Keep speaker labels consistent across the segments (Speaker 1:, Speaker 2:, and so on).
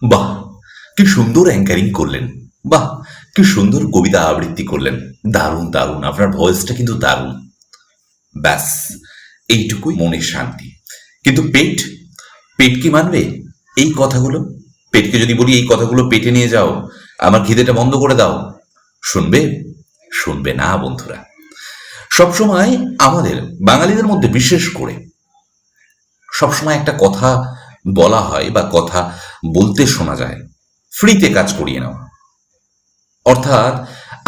Speaker 1: বাহ, কি সুন্দর অ্যাঙ্কারিং করলেন। বাহ, কি সুন্দর কবিতা আবৃত্তি করলেন। দারুণ দারুণ, আপনার ভয়েসটা কিন্তু দারুণ। ব্যাস, এইটুকুই মনের শান্তি। কিন্তু পেট, পেট কি মানবে এই কথাগুলো? পেটকে যদি বলি এই কথাগুলো পেটে নিয়ে যাও, আমার খিদেটা বন্ধ করে দাও, শুনবে? শুনবে না বন্ধুরা। সবসময় আমাদের বাঙালিদের মধ্যে বিশেষ করে সবসময় একটা কথা বলা হয় বা কথা বলতে শোনা যায়, ফ্রিতে কাজ করিয়ে নেওয়া। অর্থাৎ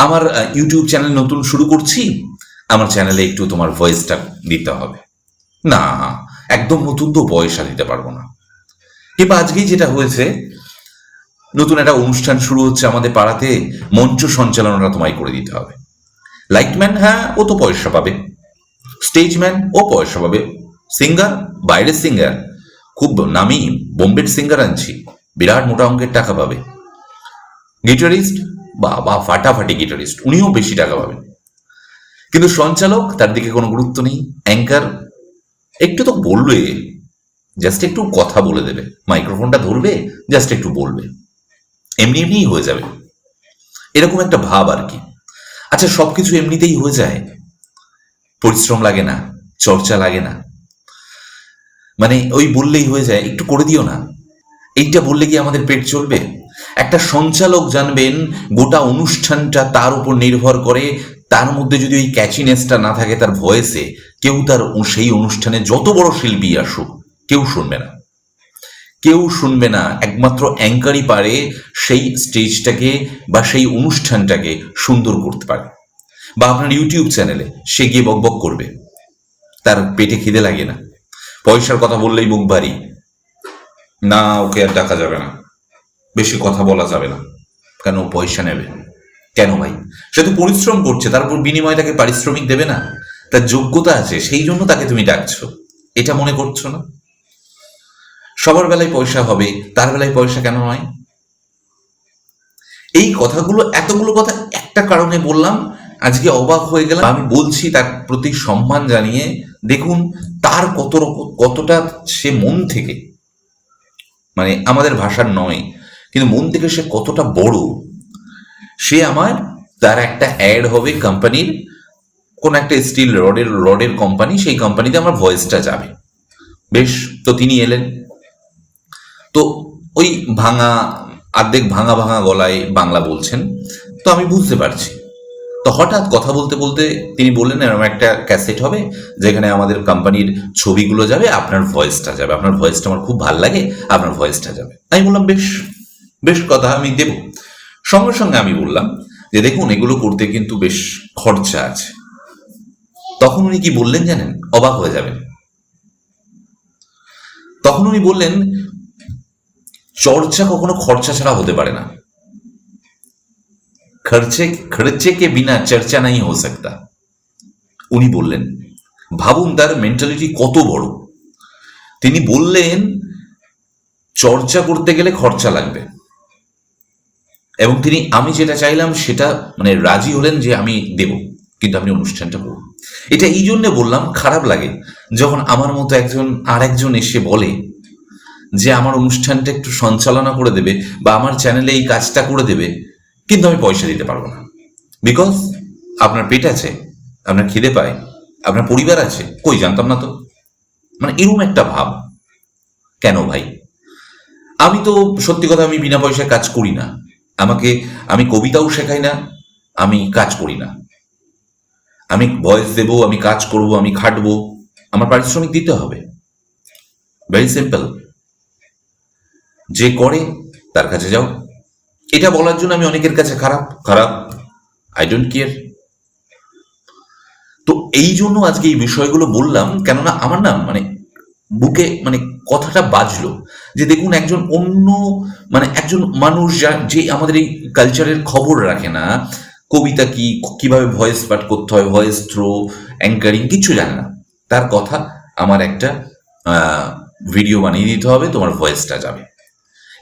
Speaker 1: আমার ইউটিউব চ্যানেল নতুন শুরু করছি, আমার চ্যানেলে একটু তোমার ভয়েসটা দিতে হবে। না, একদম নতুন তো পয়সা দিতে পারবো না। কিংবা আজকেই যেটা হয়েছে, নতুন একটা অনুষ্ঠান শুরু হচ্ছে আমাদের পাড়াতে, মঞ্চ সঞ্চালনটা তোমায় করে দিতে হবে। লাইটম্যান, হ্যাঁ ও তো পয়সা পাবে। স্টেজম্যান, ও পয়সা পাবে। সিঙ্গার, বাইরের সিঙ্গার, খুব নামি বোম্বের সিঙ্গার আনছি, বিরাট মোটা অঙ্কের টাকা পাবে। গিটারিস্ট, বাবা ফাটাফাটি গিটারিস্ট, উনিও বেশি টাকা পাবেন। কিন্তু সঞ্চালক, তার দিকে কোনো গুরুত্ব নেই। অ্যাঙ্কার, একটু তো বলবে, জাস্ট একটু কথা বলে দেবে, মাইক্রোফোনটা ধরবে, জাস্ট একটু বলবে, এমনি এমনিই হয়ে যাবে, এরকম একটা ভাব আর কি। আচ্ছা, সবকিছু এমনিতেই হয়ে যায়, পরিশ্রম লাগে না, চর্চা লাগে না, মানে ওই বললেই হয়ে যায়, একটু করে দিও না, এইটা বললে কি আমাদের পেট চলবে? একটা সঞ্চালক জানবেন, গোটা অনুষ্ঠানটা তার উপর নির্ভর করে। তার মধ্যে যদি ওই ক্যাচিনেসটা না থাকে তার ভয়েসে, কেউ তার সেই অনুষ্ঠানে যত বড় শিল্পী আসুক, কেউ শুনবে না, কেউ শুনবে না। একমাত্র অ্যাঙ্কারই পারে সেই স্টেজটাকে বা সেই অনুষ্ঠানটাকে সুন্দর করতে পারে। বা আপনার ইউটিউব চ্যানেলে সে গিয়ে বকবক করবে, তার পেটে খিদে লাগে না, পয়সার কথা বললেই মুখ ভারী, না ওকে আর ডাকা যাবে না, বেশি কথা বলা যাবে না, কেন? পয়সা নেবে। কেন ভাই? সে তো পরিশ্রম করছে, তার উপর বিনিময়ে তাকে পারিশ্রমিক দেবে না? তার যোগ্যতা আছে, সেই জন্য তাকে তুমি ডাকছো, এটা মনে করছো না? সবার বেলায় পয়সা হবে, তার বেলায় পয়সা কেন নয়? এই কথাগুলো, এতগুলো কথা একটা কারণে বললাম, আজকে অবাক হয়ে গেলাম। আমি বলছি তার প্রতি সম্মান জানিয়ে, দেখুন তার কতটা সে মন থেকে, মানে আমাদের ভাষার নয়, কিন্তু মন থেকে সে কতটা বড়। সে আমার, তার একটা অ্যাড হবে কোম্পানির, কোন একটা স্টিল রডের কোম্পানি, সেই কোম্পানিতে আমার ভয়েসটা যাবে। বেশ, তো তিনি এলেন, তো ওই ভাঙা, অর্ধেক ভাঙা ভাঙা গলায় বাংলা বলছেন, তো আমি বুঝতে পারছি। তো হঠাৎ কথা বলতে বলতে তিনি বললেন এরকম একটা ক্যাসেট হবে যেখানে আমাদের কোম্পানির ছবিগুলো যাবে, আপনার ভয়েসটা যাবে, আপনার ভয়েসটা আমার খুব ভালো লাগে, আপনার ভয়েসটা যাবে। আমি বললাম বেশ, বেশ কথা, আমি দেব। সঙ্গে সঙ্গে আমি বললাম যে দেখুন এগুলো করতে কিন্তু বেশ খরচা আছে। তখন উনি কি বললেন জানেন? অবাক হয়ে যাবেন। তখন উনি বললেন, চর্চা কখনো খরচা ছাড়া হতে পারে না, খরচে খরচে কে বিনা চর্চা নাই হো সকতা। উনি বললেন, ভাবুন তার মেন্টালিটি কত বড়। তিনি বললেন চর্চা করতে গেলে খরচা লাগবে, এবং তিনি, আমি যেটা চাইলাম সেটা মানে রাজি হলেন যে আমি দেব, কিন্তু আপনি অনুষ্ঠানটা করুন। এটা এই জন্যে বললাম, খারাপ লাগে যখন আমার মতো আরেকজন এসে বলে যে আমার অনুষ্ঠানটা একটু সঞ্চালনা করে দেবে বা আমার চ্যানেলে এই কাজটা করে দেবে, কিন্তু আমি পয়সা দিতে পারবো না। বিকজ আপনার পেট আছে, আপনার খিদে পায়, আপনার পরিবার আছে, কই জানতাম না তো, মানে এরকম একটা ভাব। কেন ভাই? আমি তো সত্যি কথা, আমি বিনা পয়সায় কাজ করি না। আমি কবিতাও শেখাই না, আমি কাজ করি না, আমি ভয়েস দেব, আমি কাজ করব, আমি খাটবো, আমার পারিশ্রমিক দিতে হবে। Very simple. যে করে তার কাছে যাও। এটা বলার জন্য আমি অনেকের কাছে খারাপ খারাপ, আই ডোন্ট কেয়ার। তো এই জন্য আজকে এই বিষয়গুলো বললাম, কেননা আমার না মানে বুকে মানে কথাটা বাজলো যে দেখুন একজন অন্য, মানে একজন মানুষ যে আমাদের এই কালচারের খবর রাখে না, কবিতা কি, কিভাবে ভয়েস পাঠ করতে হয়, ভয়েস থ্রো, অ্যাঙ্কারিং কিচ্ছু জানে না, তার কথা আমার একটা ভিডিও বানিয়ে দিতে হবে, তোমার ভয়েসটা যাবে,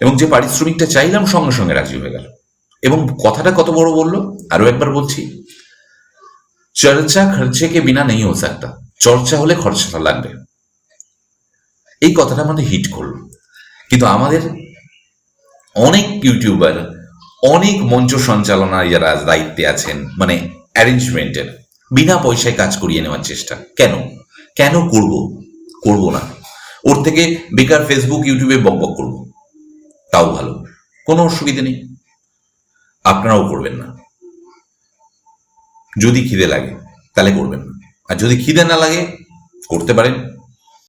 Speaker 1: এবং যে পারিশ্রমিকটা চাইলাম সঙ্গে সঙ্গে রাজি হয়ে গেল। এবং কথাটা কত বড় বললো, আরো একবার বলছি, চর্চা খরচে কে বিনা নেই হো সকতা, চর্চা হলে খরচাটা লাগবে। এই কথাটা আমাদের হিট করলো। কিন্তু আমাদের অনেক ইউটিউবার, অনেক মঞ্চ সঞ্চালনায় যারা দায়িত্বে আছেন, মানে অ্যারেঞ্জমেন্টের, বিনা পয়সায় কাজ করিয়ে নেওয়ার চেষ্টা। কেন কেন করব না। ওর থেকে বেকার ফেসবুক ইউটিউবে বকবক করব, তাও ভালো, কোনো অসুবিধে নেই। আপনারাও করবেন না। যদি খিদে লাগে তাহলে করবেন না, আর যদি খিদে না লাগে করতে পারেন।